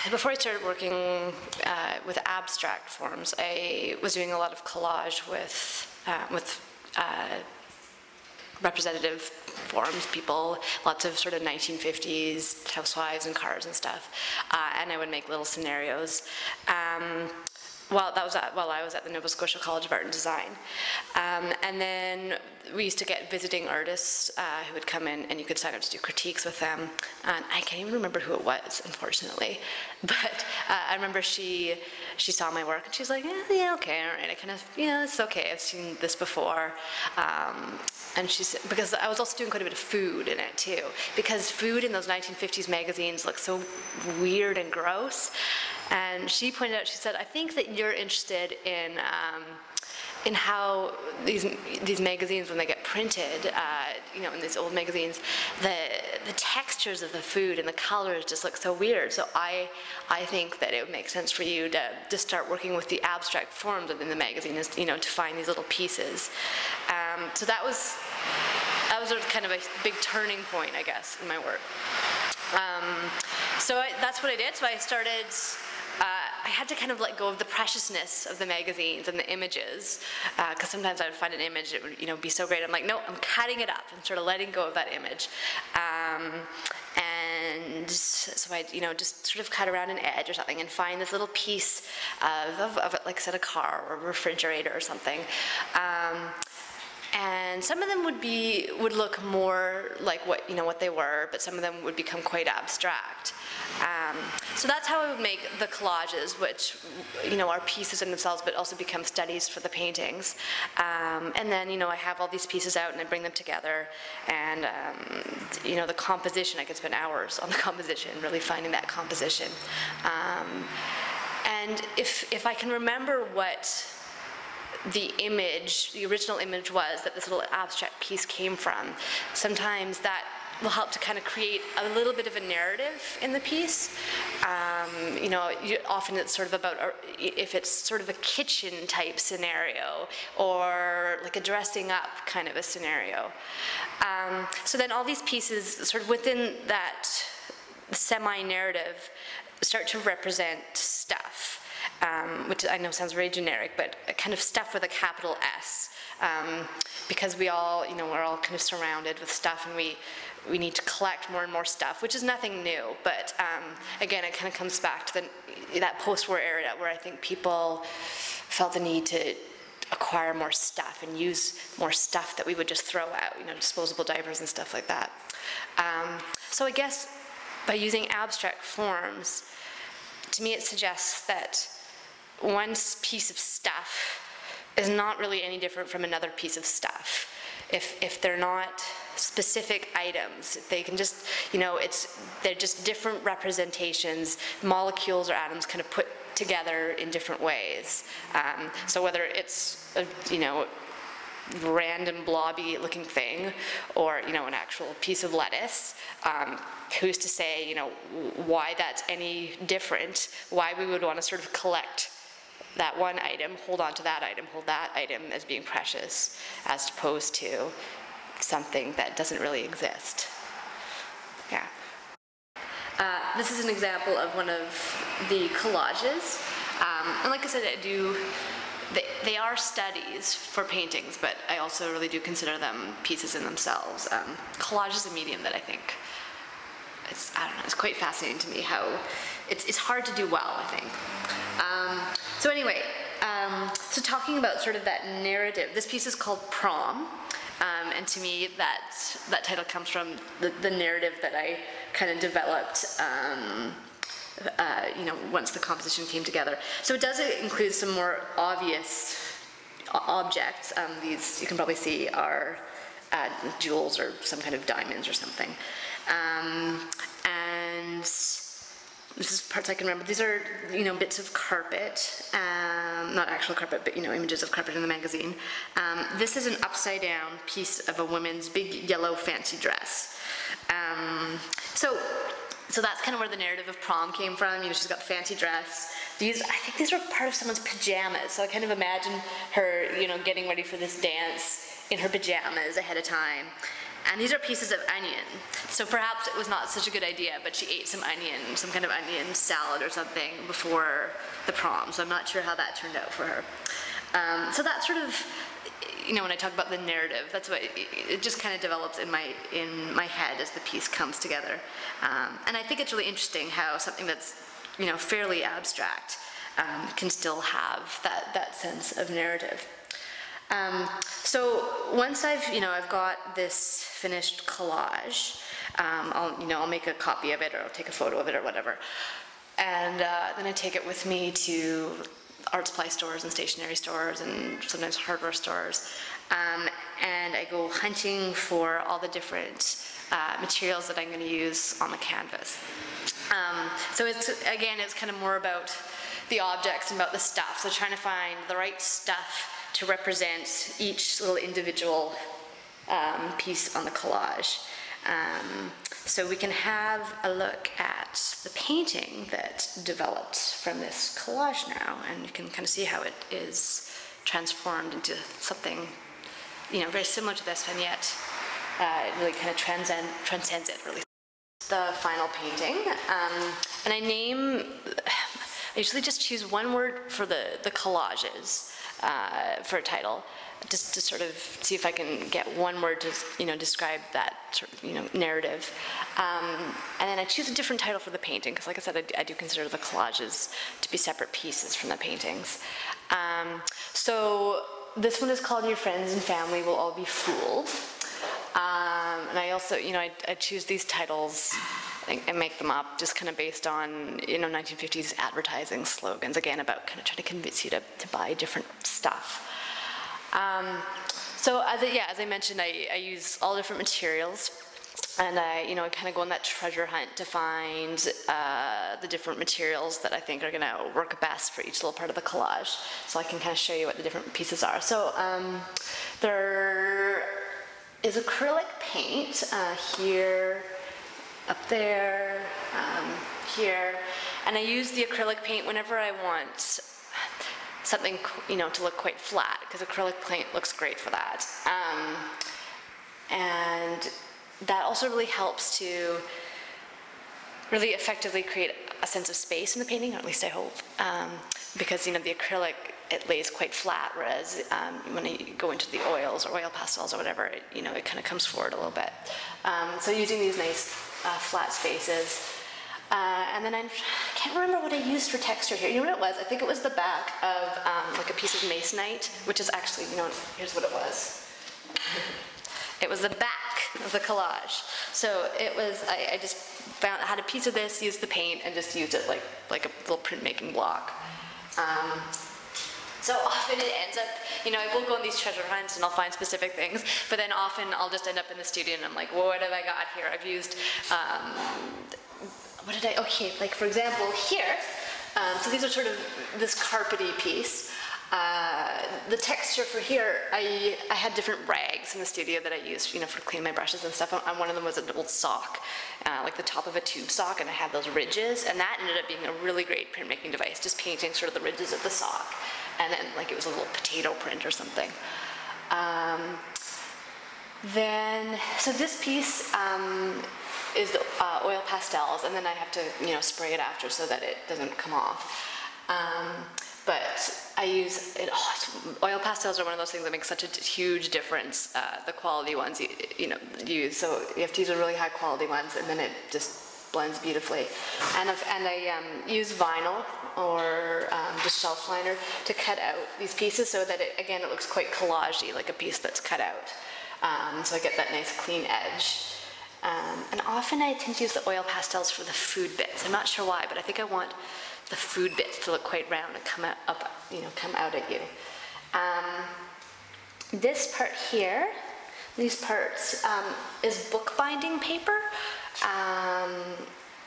before I started working with abstract forms, I was doing a lot of collage with representative forms, people, lots of sort of 1950s housewives and cars and stuff, and I would make little scenarios. While I was at the Nova Scotia College of Art and Design. And then we used to get visiting artists who would come in, and you could sign up to do critiques with them. And I can't even remember who it was, unfortunately. But I remember she saw my work, and she's like, yeah, okay, all right. I kind of, yeah, it's okay. I've seen this before. And she said, because I was also doing quite a bit of food in it too, because food in those 1950s magazines looked so weird and gross. And she pointed out, she said, I think that you're interested in how these magazines, when they get printed, you know, in these old magazines, the textures of the food and the colors just look so weird. So I think that it would make sense for you to start working with the abstract forms within the magazine, you know, to find these little pieces. So that was sort of kind of a big turning point, I guess, in my work. So that's what I did. So I started. I had to kind of let go of the preciousness of the magazines and the images, because sometimes I would find an image that would, you know, be so great. I'm like, no, I'm cutting it up and sort of letting go of that image. And so I, you know, just sort of cut around an edge or something and find this little piece of like I said, a car or a refrigerator or something. And some of them would look more like what they were, but some of them would become quite abstract. So that's how I would make the collages, which, you know, are pieces in themselves, but also become studies for the paintings. And then, you know, I have all these pieces out and I bring them together, and you know, the composition, I could spend hours on the composition, really finding that composition. And if I can remember what the original image was that this little abstract piece came from, sometimes that will help to kind of create a little bit of a narrative in the piece. You know, often it's sort of about, if it's sort of a kitchen type scenario or like a dressing up kind of a scenario. So then all these pieces sort of within that semi-narrative start to represent stuff. Which I know sounds very generic, but kind of stuff with a capital S, because we all, you know, we're all kind of surrounded with stuff, and we need to collect more and more stuff, which is nothing new. But again, it kind of comes back to that post-war era where I think people felt the need to acquire more stuff and use more stuff that we would just throw out, you know, disposable diapers and stuff like that. So I guess by using abstract forms, to me it suggests that one piece of stuff is not really any different from another piece of stuff. If they're not specific items, they can just, you know, they're just different representations, molecules or atoms kind of put together in different ways. So whether it's a, you know, random blobby looking thing, or, you know, an actual piece of lettuce, who's to say, you know, why that's any different, why we would want to sort of collect that one item, hold on to that item, hold that item as being precious, as opposed to something that doesn't really exist. Yeah. This is an example of one of the collages, and like I said, they are studies for paintings, but I also really do consider them pieces in themselves. Collage is a medium that I think, I don't know, it's quite fascinating to me how it's hard to do well, I think. So anyway, so talking about sort of that narrative, this piece is called Prom, and to me that title comes from the narrative that I kind of developed you know, once the composition came together. So it does include some more obvious objects. These, you can probably see, are jewels or some kind of diamonds or something. And this is parts I can remember. These are, you know, bits of carpet, not actual carpet, but, you know, images of carpet in the magazine. This is an upside down piece of a woman's big yellow fancy dress. So that's kind of where the narrative of Prom came from. You know, she's got a fancy dress. I think these were part of someone's pajamas. So I kind of imagine her, you know, getting ready for this dance in her pajamas ahead of time. And these are pieces of onion. So perhaps it was not such a good idea, but she ate some onion, some kind of onion salad or something before the prom. So I'm not sure how that turned out for her. So that sort of, you know, when I talk about the narrative, that's what it just kind of develops in my head as the piece comes together. And I think it's really interesting how something that's, you know, fairly abstract can still have that sense of narrative. So once I've got this finished collage, I'll make a copy of it, or I'll take a photo of it, or whatever, and then I take it with me to art supply stores and stationery stores and sometimes hardware stores, and I go hunting for all the different materials that I'm going to use on the canvas. So it's kind of more about the objects and about the stuff. So trying to find the right stuff to represent each little individual piece on the collage. So we can have a look at the painting that developed from this collage now, and you can kind of see how it is transformed into something, you know, very similar to this, and yet it really kind of transcends it, really. The final painting, and I usually just choose one word for the collages for a title, just to sort of see if I can get one word to, you know, describe that sort of, you know, narrative. And then I choose a different title for the painting, because like I said, I do consider the collages to be separate pieces from the paintings. So this one is called Your Friends and Family Will All Be Fooled. And I also, you know, I choose these titles and make them up just kind of based on, you know, 1950s advertising slogans, again, about kind of trying to convince you to buy different stuff. So as I mentioned, I use all different materials, and I kind of go on that treasure hunt to find the different materials that I think are going to work best for each little part of the collage. So I can kind of show you what the different pieces are. So there is acrylic paint here, up there, here, and I use the acrylic paint whenever I want something, you know, to look quite flat, because acrylic paint looks great for that. And that also really helps to really effectively create a sense of space in the painting, or at least I hope, because, you know, the acrylic, it lays quite flat, whereas when you go into the oils or oil pastels or whatever, it kind of comes forward a little bit. So using these nice flat spaces. And then I can't remember what I used for texture here. You know what it was? I think it was the back of like a piece of masonite, which is actually, you know, here's what it was. It was the back of the collage. So it was, I just had a piece of this, used the paint, and just used it like a little printmaking block. So often it ends up, you know, I will go on these treasure hunts and I'll find specific things, but then often I'll just end up in the studio and I'm like, well, what have I got here? I've used, okay, like for example, here, so these are sort of this carpety piece. The texture for here, I had different rags in the studio that I used, you know, for cleaning my brushes and stuff. And one of them was an old sock, like the top of a tube sock, and I had those ridges, and that ended up being a really great printmaking device, just painting sort of the ridges of the sock, and then like it was a little potato print or something. So this piece is the oil pastels, and then I have to, you know, spray it after so that it doesn't come off. But I use it. Oil pastels are one of those things that make such a huge difference. The quality ones you use, so you have to use the really high quality ones, and then it just blends beautifully. And I use vinyl or just shelf liner to cut out these pieces so that it looks quite collagey, like a piece that's cut out. So I get that nice clean edge. And often I tend to use the oil pastels for the food bits. I'm not sure why, but I think I want the food bits to look quite round and come out at you. This part here, these parts, is bookbinding paper,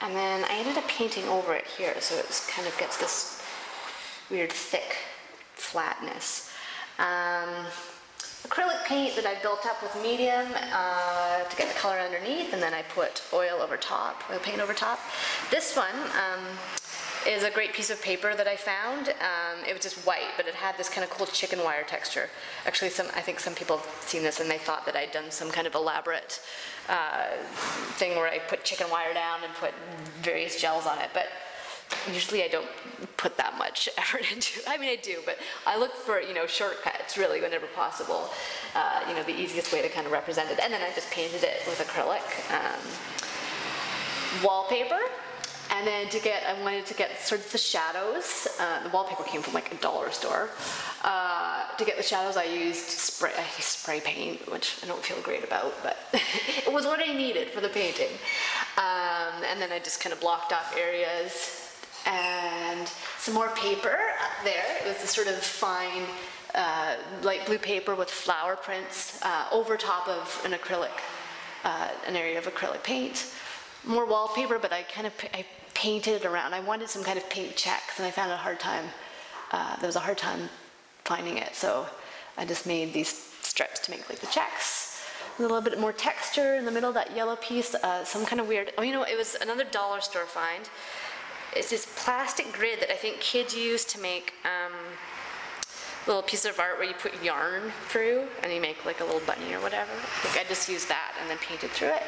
and then I ended up painting over it here, so it kind of gets this weird thick flatness. Acrylic paint that I built up with medium to get the color underneath, and then I put oil paint over top. This one is a great piece of paper that I found. It was just white, but it had this kind of cool chicken wire texture. Actually, I think some people have seen this and they thought that I'd done some kind of elaborate thing where I put chicken wire down and put various gels on it, but usually I don't put that much effort into it. I mean, I do, but I look for, you know, shortcuts really whenever possible. You know, the easiest way to kind of represent it. And then I just painted it with acrylic. Wallpaper. And then I wanted to get sort of the shadows. The wallpaper came from like a dollar store. To get the shadows, I used spray paint, which I don't feel great about, but it was what I needed for the painting. And then I just kind of blocked off areas. And some more paper up there. It was this sort of fine light blue paper with flower prints over top of an acrylic, an area of acrylic paint. More wallpaper, but I painted it around. I wanted some kind of paint checks, and I found a hard time. There was a hard time finding it, so I just made these strips to make like the checks. A little bit more texture in the middle of that yellow piece. Some kind of weird. Oh, you know, it was another dollar store find. It's this plastic grid that I think kids use to make little pieces of art where you put yarn through and you make like a little bunny or whatever. I think I just used that and then painted through it.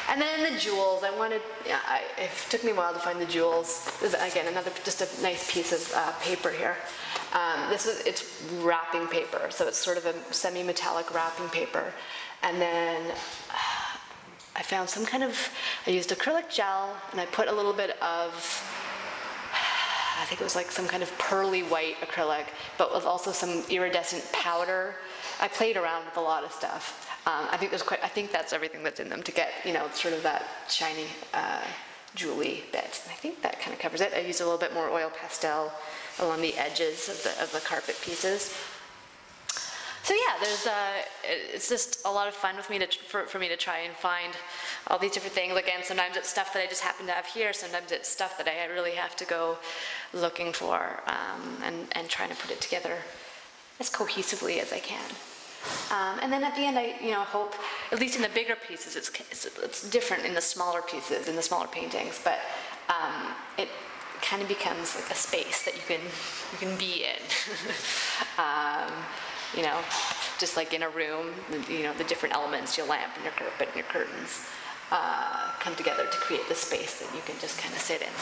And then the jewels, it took me a while to find the jewels. This is, again, just a nice piece of paper here. It's wrapping paper, so it's sort of a semi-metallic wrapping paper. And then I found I used acrylic gel, and I put a little bit of, I think it was like some kind of pearly white acrylic, but with also some iridescent powder. I played around with a lot of stuff. I think that's everything that's in them to get, you know, sort of that shiny, jewelly bit. And I think that kind of covers it. I used a little bit more oil pastel along the edges of the carpet pieces. So yeah, it's just a lot of fun for me to try and find all these different things. Again, sometimes it's stuff that I just happen to have here. Sometimes it's stuff that I really have to go looking for and trying to put it together as cohesively as I can. And then at the end, I hope, at least in the bigger pieces, it's different in the smaller pieces, in the smaller paintings, but it kind of becomes like a space that you can be in. You know, just like in a room, you know, the different elements, your lamp and your carpet and your curtains, come together to create the space that you can just kind of sit in.